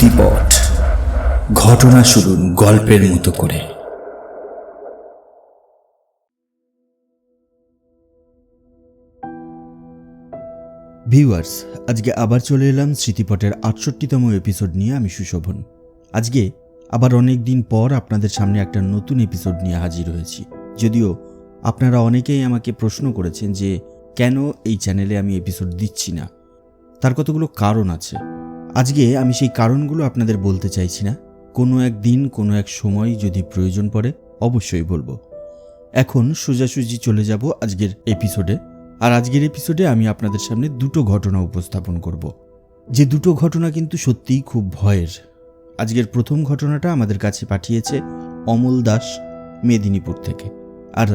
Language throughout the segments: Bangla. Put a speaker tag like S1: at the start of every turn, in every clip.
S1: স্মৃতিপট, ঘটনা শুনুন গল্পের মতো করে।
S2: ভিউয়ার্স, আজকে আবার চলে এলাম স্মৃতিপটের ৬৮তম এপিসোড নিয়ে। আমি সুশোভন। আজকে আবার অনেক দিন পর আপনাদের সামনে একটা নতুন এপিসোড নিয়ে হাজির হয়েছি। যদিও আপনারা অনেকেই আমাকে প্রশ্ন করেছেন যে কেন এই চ্যানেলে আমি এপিসোড দিচ্ছি না। তার কতগুলো কারণ আছে। আজকে আমি সেই কারণগুলো আপনাদের বলতে চাইছি না। কোনো একদিন কোনো এক সময় যদি প্রয়োজন পড়ে অবশ্যই বলবো। এখন সোজাসুজি চলে যাব আজকের এপিসোডে। আর আজকের এপিসোডে আমি আপনাদের সামনে দুটো ঘটনা উপস্থাপন করব, যে দুটো ঘটনা কিন্তু সত্যিই খুব ভয়ের। আজকের প্রথম ঘটনাটা আমাদের কাছে পাঠিয়েছে অমল দাস, মেদিনীপুর থেকে। আর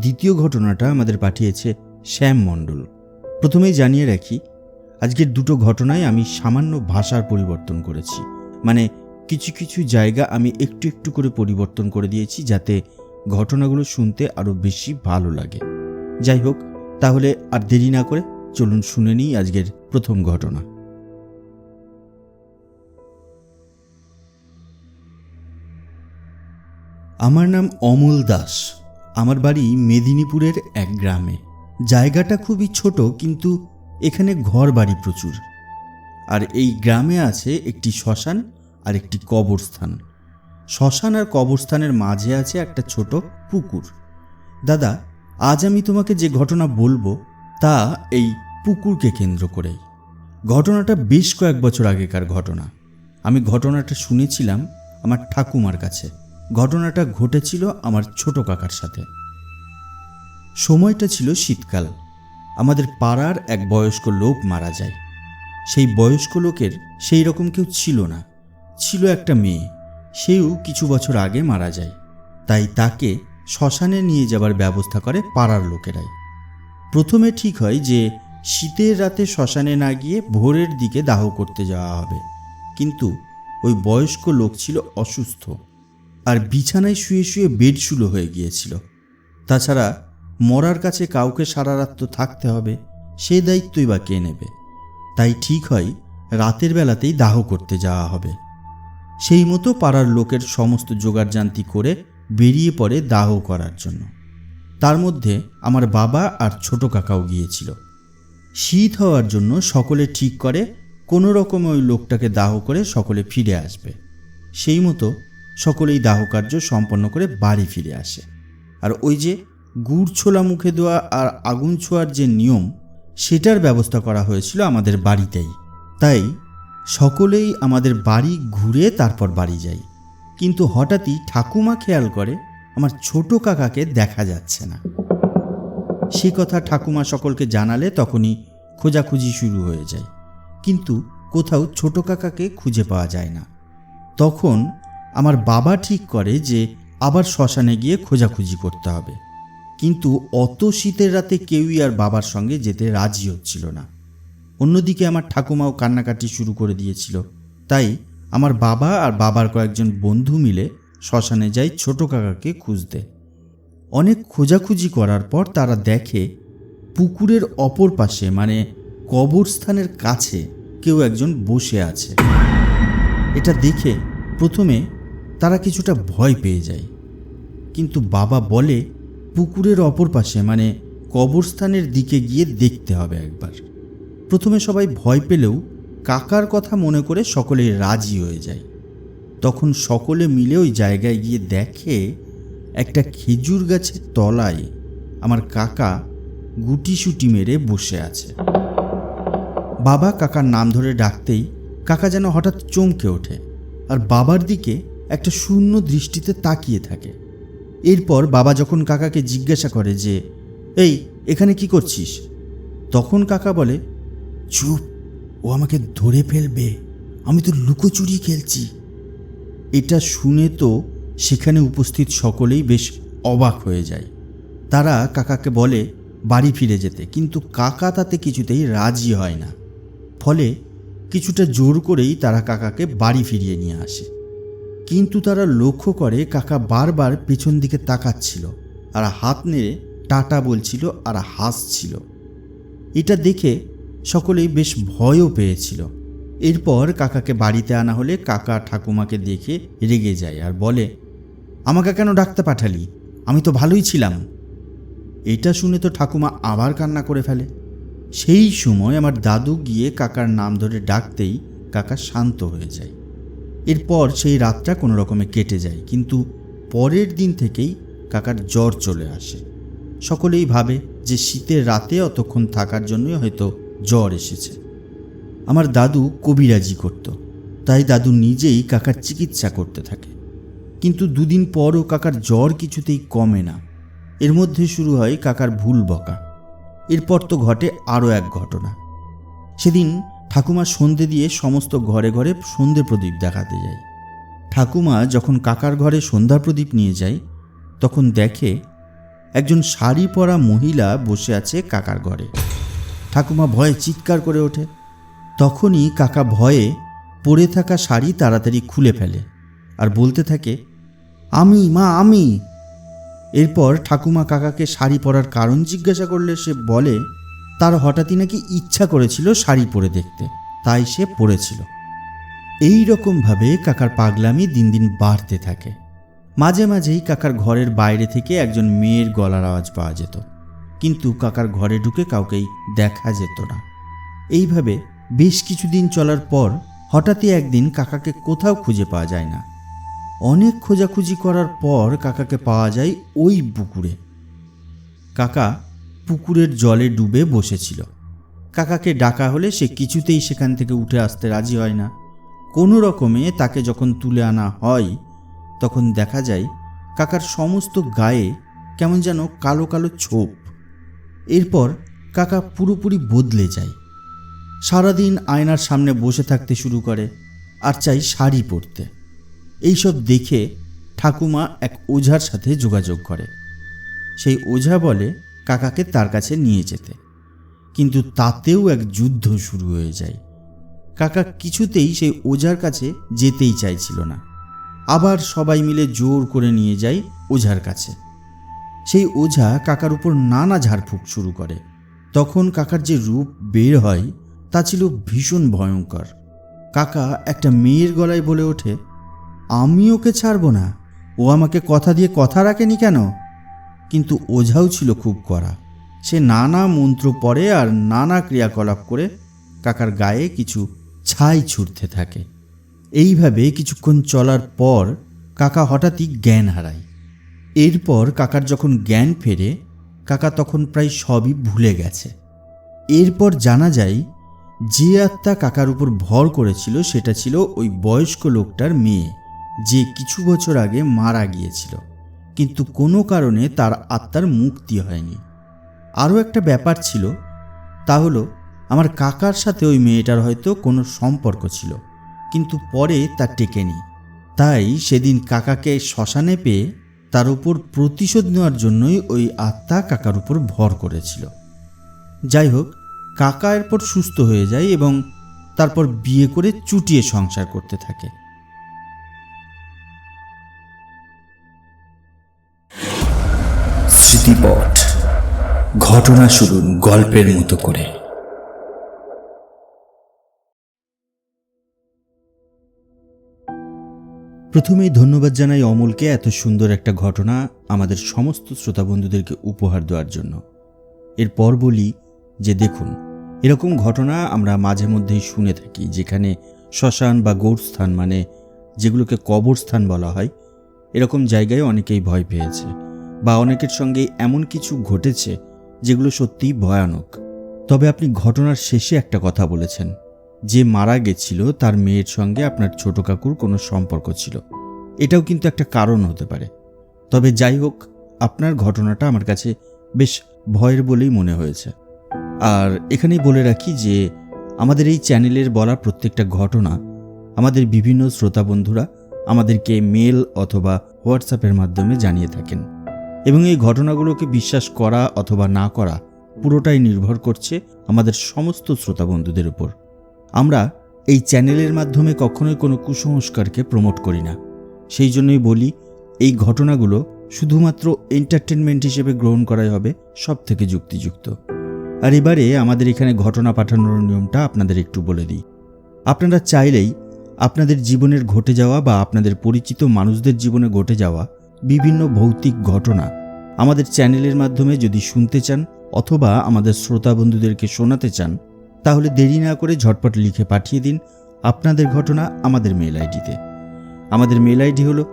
S2: দ্বিতীয় ঘটনাটা আমাদের পাঠিয়েছে শ্যাম মণ্ডল। প্রথমেই জানিয়ে রাখি, আজকের দুটো ঘটনায় আমি সামান্য ভাষার পরিবর্তন করেছি। মানে কিছু কিছু জায়গা আমি একটু একটু করে পরিবর্তন করে দিয়েছি, যাতে ঘটনাগুলো শুনতে আরও বেশি ভালো লাগে। যাই হোক, তাহলে আর দেরি না করে চলুন শুনে নিই আজকের প্রথম ঘটনা। আমার নাম অমল দাস। আমার বাড়ি মেদিনীপুরের এক গ্রামে। জায়গাটা খুবই ছোট, কিন্তু এখানে ঘর বাড়ি প্রচুর। আর এই গ্রামে আছে একটি শ্মশান আর একটি কবরস্থান। শ্মশান আর কবরস্থানের মাঝে আছে একটা ছোট পুকুর। দাদা, আজ আমি তোমাকে যে ঘটনা বলবো তা এই পুকুরকে কেন্দ্র করেই। ঘটনাটা বেশ কয়েক বছর আগেকার ঘটনা। আমি ঘটনাটা শুনেছিলাম আমার ঠাকুমার কাছে। ঘটনাটা ঘটেছিল আমার ছোট কাকার সাথে। সময়টা ছিল শীতকাল। আমাদের পাড়ার এক বয়স্ক লোক মারা যায়। সেই বয়স্ক লোকের সেই রকম কেউ ছিল না। ছিল একটা মেয়ে, সেও কিছু বছর আগে মারা যায়। তাই তাকে শ্মশানে নিয়ে যাবার ব্যবস্থা করে পাড়ার লোকেরাই। প্রথমে ঠিক হয় যে শীতের রাতে শ্মশানে না গিয়ে ভোরের দিকে দাহ করতে যাওয়া হবে, কিন্তু ওই বয়স্ক লোক ছিল অসুস্থ আর বিছানায় শুয়ে শুয়ে বেডশুলো হয়ে গিয়েছিল। তাছাড়া মরার কাছে কাউকে সারা রাত তো থাকতে হবে, সে দায়িত্বই বা কে নেবে? তাই ঠিক হয় রাতের বেলাতেই দাহ করতে যাওয়া হবে। সেই মতো পাড়ার লোকের সমস্ত জোগাড়জান্তি করে বেরিয়ে পড়ে দাহ করার জন্য। তার মধ্যে আমার বাবা আর ছোট কাকাও গিয়েছিল। শীত হওয়ার জন্য সকলে ঠিক করে কোনো রকমে ওই লোকটাকে দাহ করে সকলে ফিরে আসবে। সেই মতো সকলেই দাহ কার্য সম্পন্ন করে বাড়ি ফিরে আসে। আর ওই যে গুড় ছোলা মুখে দেওয়া আর আগুন ছোঁয়ার যে নিয়ম, সেটার ব্যবস্থা করা হয়েছিল আমাদের বাড়িতেই। তাই সকলেই আমাদের বাড়ি ঘুরে তারপর বাড়ি যাই। কিন্তু হঠাৎই ঠাকুমা খেয়াল করে আমার ছোট কাকাকে দেখা যাচ্ছে না। সে কথা ঠাকুমা সকলকে জানালে তখনই খোঁজাখুঁজি শুরু হয়ে যায়, কিন্তু কোথাও ছোট কাকাকে খুঁজে পাওয়া যায় না। তখন আমার বাবা ঠিক করে যে আবার শ্মশানে গিয়ে খোঁজাখুঁজি করতে হবে। কিন্তু অত শীতের রাতে কেউই আর বাবার সঙ্গে যেতে রাজি হচ্ছিল না। অন্যদিকে আমার ঠাকুমাও কান্নাকাটি শুরু করে দিয়েছিল। তাই আমার বাবা আর বাবার কয়েকজন বন্ধু মিলে শ্মশানে যায় ছোট কাকাকে খুঁজতে। অনেক খোঁজাখুঁজি করার পর তারা দেখে পুকুরের অপর পাশে, মানে কবরস্থানের কাছে, কেউ একজন বসে আছে। এটা দেখে প্রথমে তারা কিছুটা ভয় পেয়ে যায়, কিন্তু বাবা বলে পুকুরের অপর পাশে মানে কবরস্থানের দিকে গিয়ে দেখতে হবে একবার। প্রথমে সবাই ভয় পেলেও কাকার কথা মনে করে সকলেই রাজি হয়ে যায়। তখন সকলে মিলে ওই জায়গায় গিয়ে দেখে একটা খেজুর গাছের তলায় আমার কাকা গুটিসুটি মেরে বসে আছে। বাবা কাকার নাম ধরে ডাকতেই কাকা যেন হঠাৎ চমকে ওঠে আর বাবার দিকে একটা শূন্য দৃষ্টিতে তাকিয়ে থাকে। এরপর বাবা যখন কাকাকে জিজ্ঞাসা করে যে, এই এখানে কি করছিস? তখন কাকা বলে, চুপ, ও আমাকে ধরে ফেলবে, আমি তো লুকোচুরি খেলছি। এটা শুনে তো সেখানে উপস্থিত সকলেই বেশ অবাক হয়ে যায়। তারা কাকাকে বলে বাড়ি ফিরে যেতে, কিন্তু কাকা তাতে কিছুতেই রাজি হয় না। ফলে কিছুটা জোর করেই তারা কাকাকে বাড়ি ফিরিয়ে নিয়ে আসে। কিন্তু তারা লক্ষ্য করে কাকা বারবার পেছন দিকে তাকাচ্ছিল আর হাত নেড়ে টাটা বলছিল আর হাসছিল। এটা দেখে সকলেই বেশ ভয়ও পেয়েছিল। এরপর কাকাকে বাড়িতে আনা হলে কাকা ঠাকুমাকে দেখে রেগে যায় আর বলে, আমাকে কেন ডাকতে পাঠালি, আমি তো ভালোই ছিলাম। এটা শুনে তো ঠাকুমা আবার কান্না করে ফেলে। সেই সময় আমার দাদু গিয়ে কাকার নাম ধরে ডাকতেই কাকা শান্ত হয়ে যায়। এরপর সেই রাতটা কোনো রকমে কেটে যায়, কিন্তু পরের দিন থেকেই কাকার জ্বর চলে আসে। সকলেই ভাবে যে শীতের রাতে অতক্ষণ থাকার জন্যই হয়তো জ্বর এসেছে। আমার দাদু কবিরাজি করত, তাই দাদু নিজেই কাকার চিকিৎসা করতে থাকে। কিন্তু দুদিন পরও কাকার জ্বর কিছুতেই কমে না। এর মধ্যে শুরু হয় কাকার ভুল বকা। এরপর তো ঘটে আরও এক ঘটনা। সেদিন ঠাকুমা সন্ধে দিয়ে সমস্ত ঘরে ঘরে সন্ধে প্রদীপ দেখাতে যায়। ঠাকুমা যখন কাকার ঘরে সন্ধ্যা প্রদীপ নিয়ে যায়, তখন দেখে একজন শাড়ি পরা মহিলা বসে আছে কাকার ঘরে। ঠাকুমা ভয়ে চিৎকার করে ওঠে। তখনই কাকা ভয়ে পরে থাকা শাড়ি তাড়াতাড়ি খুলে ফেলে আর বলতে থাকে, আমি মা, আমি। এরপর ঠাকুমা কাকাকে শাড়ি পরার কারণ জিজ্ঞাসা করলে সে বলে তার হঠাৎই নাকি ইচ্ছা করেছিল শাড়ি পরে দেখতে, তাই সে পরেছিল। এই রকমভাবে কাকার পাগলামি দিন দিন বাড়তে থাকে। মাঝে মাঝেই কাকার ঘরের বাইরে থেকে একজন মেয়ের গলার আওয়াজ পাওয়া যেত, কিন্তু কাকার ঘরে ঢুকে কাউকেই দেখা যেত না। এইভাবে বেশ কিছুদিন চলার পর হঠাৎই একদিন কাকাকে কোথাও খুঁজে পাওয়া যায় না। অনেক খোঁজাখুঁজি করার পর কাকাকে পাওয়া যায় ওই পুকুরে। কাকা পুকুরের জলে ডুবে বসেছিল। কাকাকে ডাকা হলে সে কিছুতেই সেখান থেকে উঠে আসতে রাজি হয় না। কোনো রকমে তাকে যখন তুলে আনা হয়, তখন দেখা যায় কাকার সমস্ত গায়ে কেমন যেন কালো কালো ছোপ। এরপর কাকা পুরোপুরি বদলে যায়। সারাদিন আয়নার সামনে বসে থাকতে শুরু করে আর চাই শাড়ি পরতে। এইসব দেখে ঠাকুমা এক ওঝার সাথে যোগাযোগ করে। সেই ওঝা বলে কাকাকে তার কাছে নিয়ে যেতে, কিন্তু তাতেও এক যুদ্ধ শুরু হয়ে যায়। কাকা কিছুতেই সেই ওঝার কাছে যেতেই চাইছিল না। আবার সবাই মিলে জোর করে নিয়ে যায় ওঝার কাছে। সেই ওঝা কাকার উপর নানা ঝাড়ফুঁক শুরু করে। তখন কাকার যে রূপ বের হয় তা ছিল ভীষণ ভয়ঙ্কর। কাকা একটা মেয়ের গলায় বলে ওঠে, আমি ওকে ছাড়ব না, ও আমাকে কথা দিয়ে কথা রাখেনি কেন? কিন্তু ওঝাও ছিল খুব কড়া। সে নানা মন্ত্র পড়ে আর নানা ক্রিয়াকলাপ করে কাকার গায়ে কিছু ছাই ছুটতে থাকে। এইভাবে কিছুক্ষণ চলার পর কাকা হঠাৎই জ্ঞান হারায়। এরপর কাকার যখন জ্ঞান ফেরে, কাকা তখন প্রায় সবই ভুলে গেছে। এরপর জানা যায় যে আত্মা কাকার উপর ভর করেছিল সেটা ছিল ওই বয়স্ক লোকটার মেয়ে, যে কিছু বছর আগে মারা গিয়েছিল, কিন্তু কোনো কারণে তার আত্মার মুক্তি হয়নি। আরও একটা ব্যাপার ছিল, তা হলো আমার কাকার সাথে ওই মেয়েটার হয়তো কোনো সম্পর্ক ছিল, কিন্তু পরে তা টেকেনি। তাই সেদিন কাকাকে শ্মশানে পেয়ে তার উপর প্রতিশোধ নেওয়ার জন্যই ওই আত্মা কাকার উপর ভর করেছিল। যাই হোক, কাকা এরপর সুস্থ হয়ে যায় এবং তারপর বিয়ে করে চুটিয়ে সংসার করতে থাকে।
S1: স্মৃতিপট, ঘটনা শুনুন গল্পের মতো করে।
S2: প্রথমেই ধন্যবাদ জানাই অমলকে এত সুন্দর একটা ঘটনা আমাদের সমস্ত শ্রোতা বন্ধুদেরকে উপহার দেওয়ার জন্য। এরপর বলি যে দেখুন, এরকম ঘটনা আমরা মাঝে মধ্যেই শুনে থাকি, যেখানে শ্মশান বা গৌরস্থান, মানে যেগুলোকে কবরস্থান বলা হয়, এরকম জায়গায় অনেকেই ভয় পেয়েছে বা অনেকের সঙ্গে এমন কিছু ঘটেছে যেগুলো সত্যিই ভয়ানক। তবে আপনি ঘটনার শেষে একটা কথা বলেছেন, যে মারা গেছিল তার মেয়ের সঙ্গে আপনার ছোট কাকুর কোনো সম্পর্ক ছিল। এটাও কিন্তু একটা কারণ হতে পারে। তবে যাই হোক, আপনার ঘটনাটা আমার কাছে বেশ ভয়ের বলেই মনে হয়েছে। আর এখানেই বলে রাখি যে আমাদের এই চ্যানেলের বলা প্রত্যেকটা ঘটনা আমাদের বিভিন্ন শ্রোতা বন্ধুরা আমাদেরকে মেল অথবা হোয়াটসঅ্যাপের মাধ্যমে জানিয়ে থাকেন, এবং এই ঘটনাগুলোকে বিশ্বাস করা অথবা না করা পুরোটাই নির্ভর করছে আমাদের সমস্ত শ্রোতা বন্ধুদের উপর। আমরা এই চ্যানেলের মাধ্যমে কখনোই কোনো কুসংস্কারকে প্রমোট করি না। সেই জন্যই বলি, এই ঘটনাগুলো শুধুমাত্র এন্টারটেনমেন্ট হিসেবে গ্রহণ করাই হবে সব থেকে যুক্তিযুক্ত। আর এবারে আমাদের এখানে ঘটনা পাঠানোর নিয়মটা আপনাদের একটু বলে দিই। আপনারা চাইলেই আপনাদের জীবনের ঘটে যাওয়া বা আপনাদের পরিচিত মানুষদের জীবনে ঘটে যাওয়া বিভিন্ন ভৌতিক ঘটনা আমাদের চ্যানেলের মাধ্যমে যদি শুনতে চান অথবা আমাদের শ্রোতা বন্ধুদেরকে শোনাতে চান, তাহলে দেরি না করে ঝটপট লিখে পাঠিয়ে দিন আপনাদের ঘটনা আমাদের মেল আইডিতে। আমাদের মেল আইডি হলো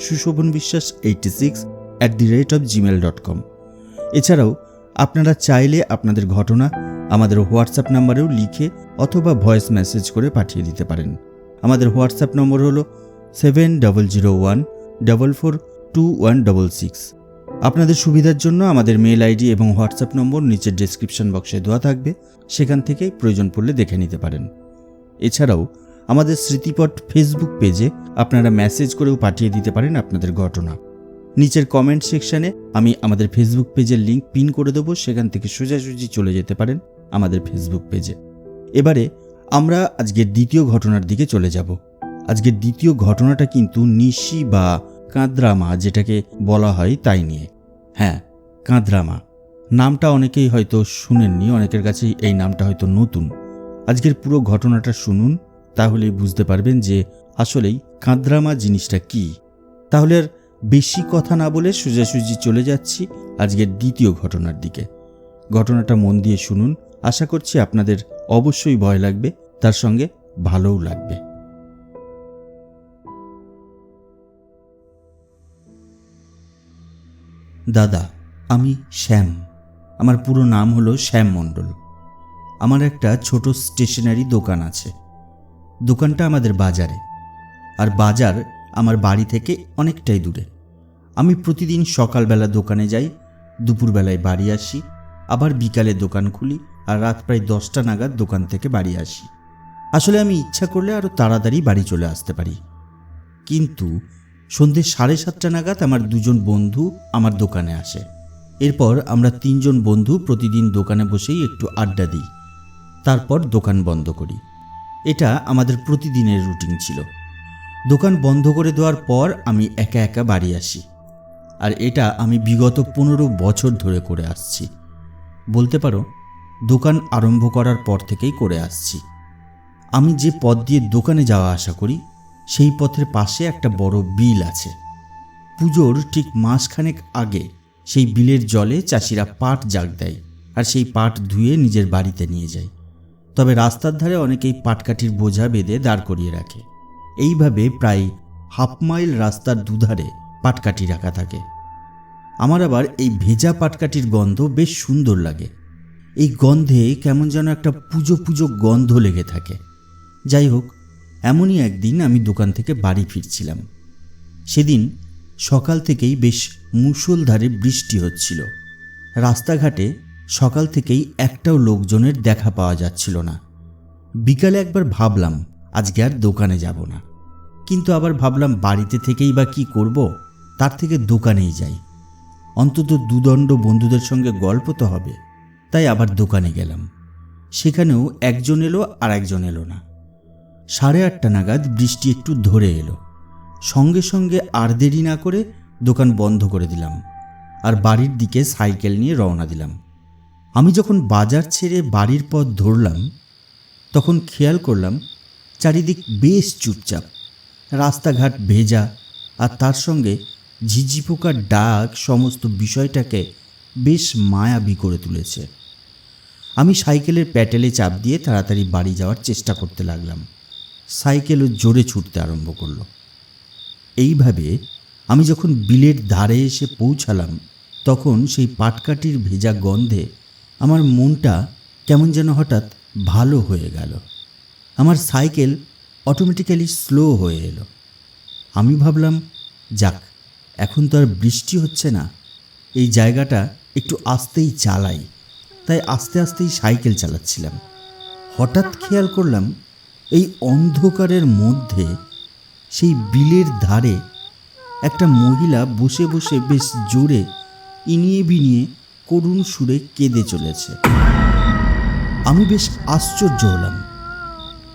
S2: sushobanbiswas86@gmail.com। এছাড়াও আপনারা চাইলে আপনাদের ঘটনা আমাদের হোয়াটসঅ্যাপ নাম্বারেও লিখে অথবা ভয়েস মেসেজ করে পাঠিয়ে দিতে পারেন। আমাদের হোয়াটসঅ্যাপ নম্বর হলো 7001442166। আপনাদের সুবিধার জন্য আমাদের মেল আইডি এবং হোয়াটসঅ্যাপ নম্বর নিচের ডেসক্রিপশন বক্সে দেওয়া থাকবে, সেখান থেকে প্রয়োজন পড়লে দেখে নিতে পারেন। এছাড়াও আমাদের স্মৃতিপট ফেসবুক পেজে আপনারা মেসেজ করেও পাঠিয়ে দিতে পারেন আপনাদের ঘটনা। নিচের কমেন্ট সেকশনে আমি আমাদের ফেসবুক পেজের লিঙ্ক পিন করে দেবো, সেখান থেকে সোজাসুজি চলে যেতে পারেন আমাদের ফেসবুক পেজে। এবারে আমরা আজকের দ্বিতীয় ঘটনার দিকে চলে যাব। আজকের দ্বিতীয় ঘটনাটা কিন্তু নিশি বা কাঁদরামা যেটাকে বলা হয় তাই নিয়ে। হ্যাঁ, কাঁদরামা নামটা অনেকেই হয়তো শুনেননি, অনেকের কাছেই এই নামটা হয়তো নতুন। আজকের পুরো ঘটনাটা শুনুন, তাহলেই বুঝতে পারবেন যে আসলেই কাঁদরামা জিনিসটা কি। তাহলে আর বেশি কথা না বলে সোজাসুজি চলে যাচ্ছি আজকের দ্বিতীয় ঘটনার দিকে। ঘটনাটা মন দিয়ে শুনুন, আশা করছি আপনাদের অবশ্যই ভয় লাগবে, তার সঙ্গে ভালোও লাগবে। দাদা, আমি শ্যাম। আমার পুরো নাম হলো শ্যাম মণ্ডল। আমার একটা ছোট স্টেশনারি দোকান আছে। দোকানটা আমাদের বাজারে, আর বাজার আমার বাড়ি থেকে অনেকটাই দূরে। আমি প্রতিদিন সকালবেলা দোকানে যাই, দুপুরবেলায় বাড়ি আসি, আবার বিকালে দোকান খুলি, আর রাত প্রায় 10টা নাগাদ দোকান থেকে বাড়ি আসি। আসলে আমি ইচ্ছা করলে আরও তাড়াতাড়ি বাড়ি চলে আসতে পারি, কিন্তু সন্ধ্যে 7:30 নাগাদ আমার 2জন বন্ধু আমার দোকানে আসে। এরপর আমরা 3জন বন্ধু প্রতিদিন দোকানে বসেই একটু আড্ডা দিই, তারপর দোকান বন্ধ করি। এটা আমাদের প্রতিদিনের রুটিন ছিল। দোকান বন্ধ করে দেওয়ার পর আমি একা একা বাড়ি আসি, আর এটা আমি বিগত 15 বছর ধরে করে আসছি। বলতে পারো দোকান আরম্ভ করার পর থেকেই করে আসছি। আমি যে পথ দিয়ে দোকানে যাওয়া আসা করি সেই পথের পাশে একটা বড় বিল আছে। পুজোর ঠিক মাসখানেক আগে সেই বিলের জলে চাষিরা পাট জাগ দেয়, আর সেই পাট ধুয়ে নিজের বাড়িতে নিয়ে যায়। তবে রাস্তার ধারে অনেকেই পাটকাঠির বোঝা বেঁধে দাঁড় করিয়ে রাখে। এইভাবে প্রায় হাফ মাইল রাস্তার দুধারে পাটকাঠি রাখা থাকে। আমার আবার এই ভেজা পাটকাঠির গন্ধ বেশ সুন্দর লাগে। এই গন্ধে কেমন যেন একটা পুজো পুজো গন্ধ লেগে থাকে। যাই হোক, এমনই একদিন আমি দোকান থেকে বাড়ি ফিরছিলাম। সেদিন সকাল থেকেই বেশ মুষলধারে বৃষ্টি হচ্ছিল। রাস্তাঘাটে সকাল থেকেই একটাও লোকজনের দেখা পাওয়া যাচ্ছিল না। বিকালে একবার ভাবলাম আজকে আর দোকানে যাব না, কিন্তু আবার ভাবলাম বাড়িতে থেকেই বা কি করব, তার থেকে দোকানেই যাই, অন্তত দুদণ্ড বন্ধুদের সঙ্গে গল্প তো হবে। তাই আবার দোকানে গেলাম। সেখানেও একজন এলো আর একজন এলো না। 8:30 নাগাদ বৃষ্টি একটু ধরে এলো। সঙ্গে সঙ্গে আর দেরি না করে দোকান বন্ধ করে দিলাম, আর বাড়ির দিকে সাইকেল নিয়ে রওনা দিলাম। আমি যখন বাজার ছেড়ে বাড়ির পথ ধরলাম, তখন খেয়াল করলাম চারিদিক বেশ চুপচাপ। রাস্তাঘাট ভেজা, আর তার সঙ্গে ঝিঝি পোকার ডাক সমস্ত বিষয়টাকে বেশ মায়াবী করে তুলেছে। আমি সাইকেলের প্যাডেলে চাপ দিয়ে তাড়াতাড়ি বাড়ি যাওয়ার চেষ্টা করতে লাগলাম। সাইকেলও জোরে ছুটতে আরম্ভ করলো। এইভাবে আমি যখন বিলের ধারে এসে পৌঁছালাম, তখন সেই পাটকাঠির ভেজা গন্ধে আমার মনটা কেমন যেন হঠাৎ ভালো হয়ে গেল। আমার সাইকেল অটোমেটিক্যালি স্লো হয়ে এলো। আমি ভাবলাম, যাক, এখন তো আর বৃষ্টি হচ্ছে না, এই জায়গাটা একটু আস্তেই চালাই। তাই আস্তে আস্তেই সাইকেল চালাচ্ছিলাম। হঠাৎ খেয়াল করলাম এই অন্ধকারের মধ্যে সেই বিলের ধারে একটা মহিলা বসে বসে বেশ জোরে ইনিয়ে বিনিয়ে করুণ সুরে কেঁদে চলেছে। আমি বেশ আশ্চর্য হলাম,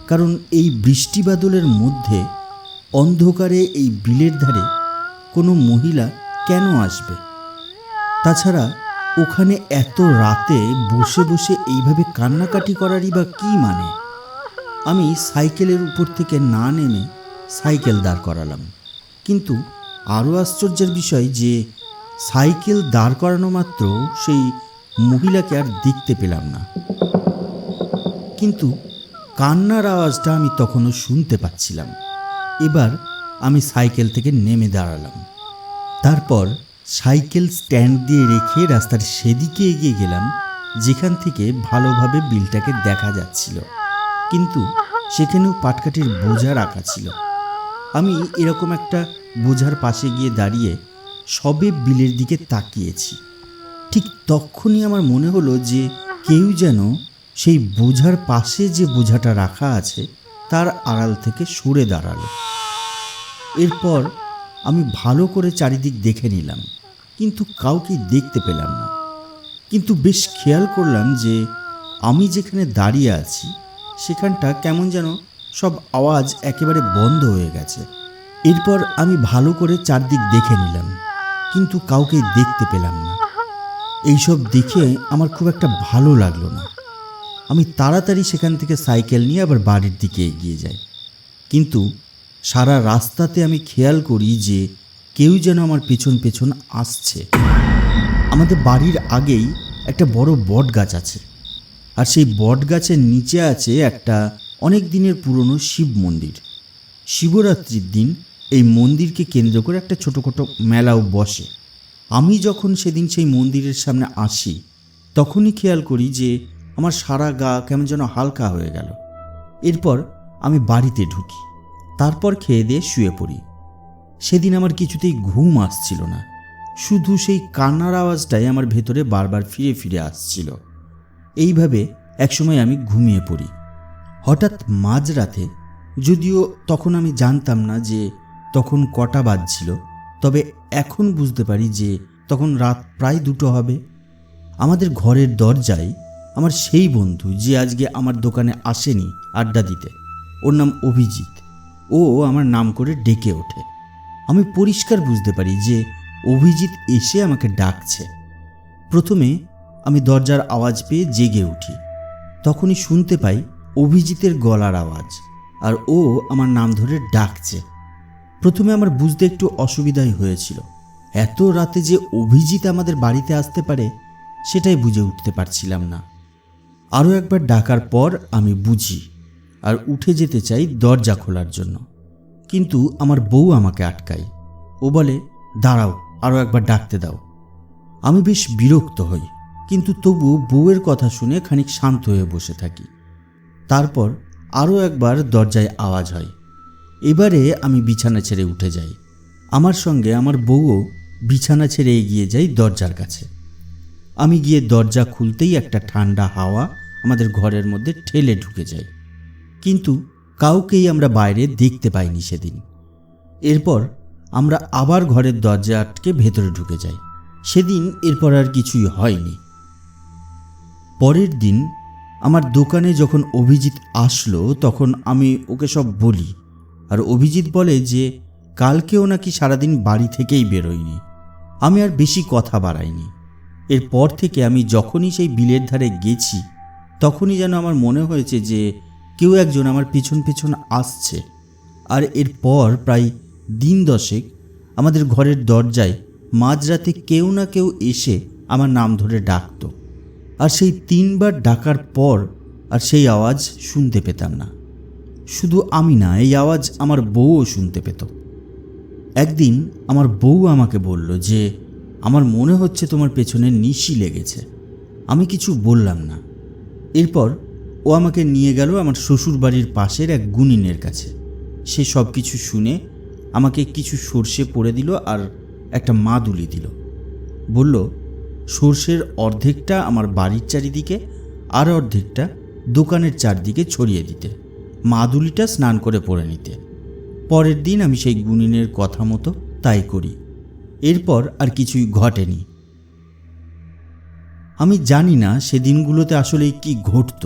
S2: কারণ এই বৃষ্টি বাদলের মধ্যে অন্ধকারে এই বিলের ধারে কোনো মহিলা কেন আসবে? তাছাড়া ওখানে এত রাতে বসে বসে এইভাবে কান্নাকাটি করারই বা কী মানে? আমি সাইকেলের উপর থেকে না নেমে সাইকেল দাঁড় করালাম, কিন্তু আরও আশ্চর্যের বিষয় যে সাইকেল দাঁড় করানো মাত্র সেই মহিলাকে আর দেখতে পেলাম না, কিন্তু কান্নার আওয়াজটা আমি তখনও শুনতে পাচ্ছিলাম। এবার আমি সাইকেল থেকে নেমে দাঁড়ালাম। তারপর সাইকেল স্ট্যান্ড দিয়ে রেখে রাস্তার সেদিকে এগিয়ে গেলাম যেখান থেকে ভালোভাবে বিলটাকে দেখা যাচ্ছিল, কিন্তু সেখানেও পাটকাঠির বোঝা রাখা ছিল। আমি এরকম একটা বোঝার পাশে গিয়ে দাঁড়িয়ে সবে বিলের দিকে তাকিয়েছি। ঠিক তখনই আমার মনে হলো যে কেউ যেন সেই বোঝার পাশে যে বোঝাটা রাখা আছে তার আড়াল থেকে সরে দাঁড়ালো। এরপর আমি ভালো করে চারিদিক দেখে নিলাম, কিন্তু কাউকে দেখতে পেলাম না। কিন্তু বেশ খেয়াল করলাম যে আমি যেখানে দাঁড়িয়ে আছি সেখানটা কেমন যেন সব আওয়াজ একেবারে বন্ধ হয়ে গেছে। এরপর আমি ভালো করে চারদিক দেখে নিলাম, কিন্তু কাউকে দেখতে পেলাম না। এইসব দেখে আমার খুব একটা ভালো লাগলো না। আমি তাড়াতাড়ি সেখান থেকে সাইকেল নিয়ে আবার বাড়ির দিকে এগিয়ে যাই, কিন্তু সারা রাস্তাতে আমি খেয়াল করি যে কেউ যেন আমার পেছন পেছন আসছে। আমাদের বাড়ির আগেই একটা বড় বট গাছ আছে, আর সেই বট গাছের নিচে আছে একটা অনেক দিনের পুরনো শিব মন্দির। শিবরাত্রির দিন এই মন্দিরকে কেন্দ্র করে একটা ছোটোখাটো মেলাও বসে। আমি যখন সেদিন সেই মন্দিরের সামনে আসি তখনই খেয়াল করি যে আমার সারা গা কেমন যেন হালকা হয়ে গেল। এরপর আমি বাড়িতে ঢুকি, তারপর খেয়ে দিয়ে শুয়ে পড়ি। সেদিন আমার কিছুতেই ঘুম আসছিল না, শুধু সেই কান্নার আওয়াজটাই আমার ভেতরে বারবার ফিরে ফিরে আসছিল। এইভাবে একসময় আমি ঘুমিয়ে পড়ি। হঠাৎ মাঝরাতে, যদিও তখন আমি জানতাম না যে তখন কটা বাজছিল, তবে এখন বুঝতে পারি যে তখন রাত প্রায় 2টো হবে। আমাদের ঘরের দরজায় আমার সেই বন্ধু যে আজকে আমার দোকানে আসেনি আড্ডা দিতে, ওর নাম অভিজিৎ, ও আমার নাম করে ডেকে ওঠে। আমি পরিষ্কার বুঝতে পারি যে অভিজিৎ এসে আমাকে ডাকছে। প্রথমে আমি দরজার আওয়াজ পেয়ে জেগে উঠি, তখনই শুনতে পাই অভিজিতের গলার আওয়াজ, আর ও আমার নাম ধরে ডাকছে। প্রথমে আমার বুঝতে একটু অসুবিধাই হয়েছিল, এত রাতে যে অভিজিৎ আমাদের বাড়িতে আসতে পারে সেটাই বুঝে উঠতে পারছিলাম না। আরও একবার ডাকার পর আমি বুঝি আর উঠে যেতে চাই দরজা খোলার জন্য, কিন্তু আমার বউ আমাকে আটকায়। ও বলে, দাঁড়াও, আরও একবার ডাকতে দাও। আমি বেশ বিরক্ত হই, কিন্তু তবু বউয়ের কথা শুনে খানিক শান্ত হয়ে বসে থাকি। তারপর আরও একবার দরজায় আওয়াজ হয়। এবারে আমি বিছানা ছেড়ে উঠে যাই। আমার সঙ্গে আমার বউও বিছানা ছেড়ে এগিয়ে যাই দরজার কাছে। আমি গিয়ে দরজা খুলতেই একটা ঠান্ডা হাওয়া আমাদের ঘরের মধ্যে ঠেলে ঢুকে যায়, কিন্তু কাউকেই আমরা বাইরে দেখতে পাইনি সেদিন। এরপর আমরা আবার ঘরের দরজা আটকে ভেতরে ঢুকে যাই। সেদিন এরপর আর কিছুই হয়নি। পরের দিন আমার দোকানে যখন অভিজিৎ আসলো তখন আমি ওকে সব বলি, আর অভিজিৎ বলে যে কালকেও নাকি সারাদিন বাড়ি থেকেই বেরোয়নি। আমি আর বেশি কথা বাড়াইনি। এরপর থেকে আমি যখনই সেই বিলের ধারে গেছি তখনই যেন আমার মনে হয়েছে যে কেউ একজন আমার পিছন পিছন আসছে। আর এরপর প্রায় দিন 10 আমাদের ঘরের দরজায় মাঝরাতে কেউ না কেউ এসে আমার নাম ধরে ডাকতো, আর সেই 3বার ডাকার পর আর সেই আওয়াজ শুনতে পেতাম না। শুধু আমি না, এই আওয়াজ আমার বউও শুনতে পেত। একদিন আমার বউ আমাকে বলল যে আমার মনে হচ্ছে তোমার পেছনে নিশি লেগেছে। আমি কিছু বললাম না। এরপর ও আমাকে নিয়ে গেল আমার শ্বশুর বাড়ির পাশের এক গুনিনের কাছে। সে সব কিছু শুনে আমাকে কিছু সর্ষে পড়ে দিল আর একটা মাদুলি দিল। বলল সর্ষের অর্ধেকটা আমার বাড়ির চারিদিকে আর অর্ধেকটা দোকানের চারদিকে ছড়িয়ে দিতে, মাদুলিটা স্নান করে পরে নিতে। পরের দিন আমি সেই গুনিনের কথা মতো তাই করি। এরপর আর কিছুই ঘটেনি। আমি জানি না সেদিনগুলোতে আসলে কি ঘটত,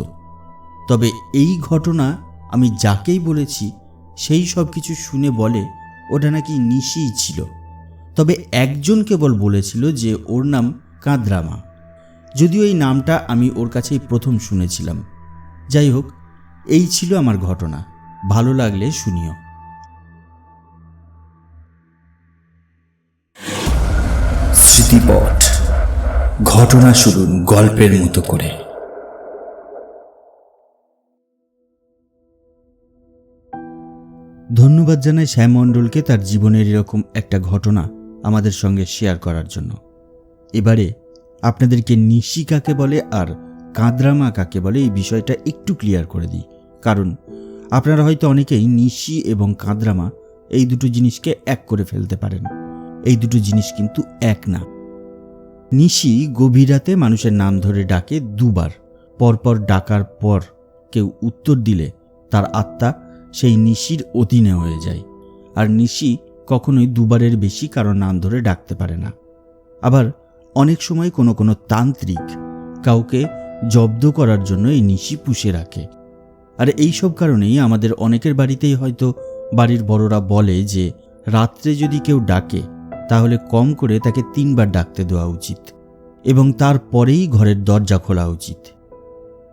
S2: তবে এই ঘটনা আমি যাকেই বলেছি সেই সব কিছু শুনে বলে ওটা নাকি নিশিই ছিল। তবে একজন কেবল বলেছিল যে ওর নাম কাঁদরামা, যদিও এই নামটা আমি ওর কাছেই প্রথম শুনেছিলাম। যাই হোক, এই ছিল আমার ঘটনা। ভালো লাগলে শুনিও।
S1: স্মৃতিপট, ঘটনা শুনুন গল্পের মতো করে।
S2: ধন্যবাদ জানাই শ্যাম মণ্ডলকে তার জীবনের এরকম একটা ঘটনা আমাদের সঙ্গে শেয়ার করার জন্য। এবারে আপনাদেরকে নিশি কাকে বলে আর কাঁদরামা কাকে বলে এই বিষয়টা একটু ক্লিয়ার করে দিই, কারণ আপনারা হয়তো অনেকেই নিশি এবং কাঁদরামা এই দুটো জিনিসকে এক করে ফেলতে পারেন। এই দুটো জিনিস কিন্তু এক না। নিশি গভীর রাতে মানুষের নাম ধরে ডাকে দুবার। পরপর ডাকার পর কেউ উত্তর দিলে তার আত্মা সেই নিশির অধীনে হয়ে যায়। আর নিশি কখনোই দুবারের বেশি কারো নাম ধরে ডাকতে পারে না। আবার অনেক সময় কোনো কোনো তান্ত্রিক কাউকে জব্দ করার জন্য এই নিশি পুষে রাখে। আর এই সব কারণেই আমাদের অনেকের বাড়িতেই হয়তো বাড়ির বড়রা বলে যে রাত্রে যদি কেউ ডাকে তাহলে কম করে তাকে 3 বার ডাকতে দেওয়া উচিত এবং তারপরেই ঘরের দরজা খোলা উচিত।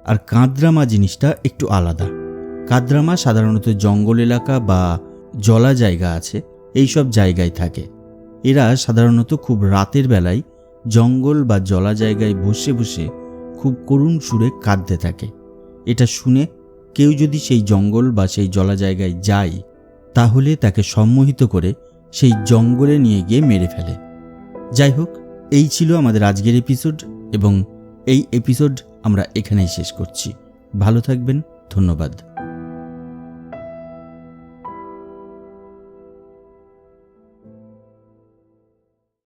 S2: আর কাঁদরামা জিনিসটা একটু আলাদা। কাঁদরামা সাধারণত জঙ্গল এলাকা বা জলা জায়গা আছে এই সব জায়গায় থাকে। এরা সাধারণত খুব রাতের বেলায় জঙ্গল বা জলা জায়গায় বসে বসে খুব করুণ সুরে কাঁদতে থাকে। এটা শুনে কেউ যদি সেই জঙ্গল বা সেই জলা জায়গায় যায় তাহলে তাকে সম্মোহিত করে সেই জঙ্গলে নিয়ে গিয়ে মেরে ফেলে। যাই হোক, এই ছিল আমাদের আজকের এপিসোড এবং এই এপিসোড আমরা এখানেই শেষ করছি। ভালো থাকবেন, ধন্যবাদ।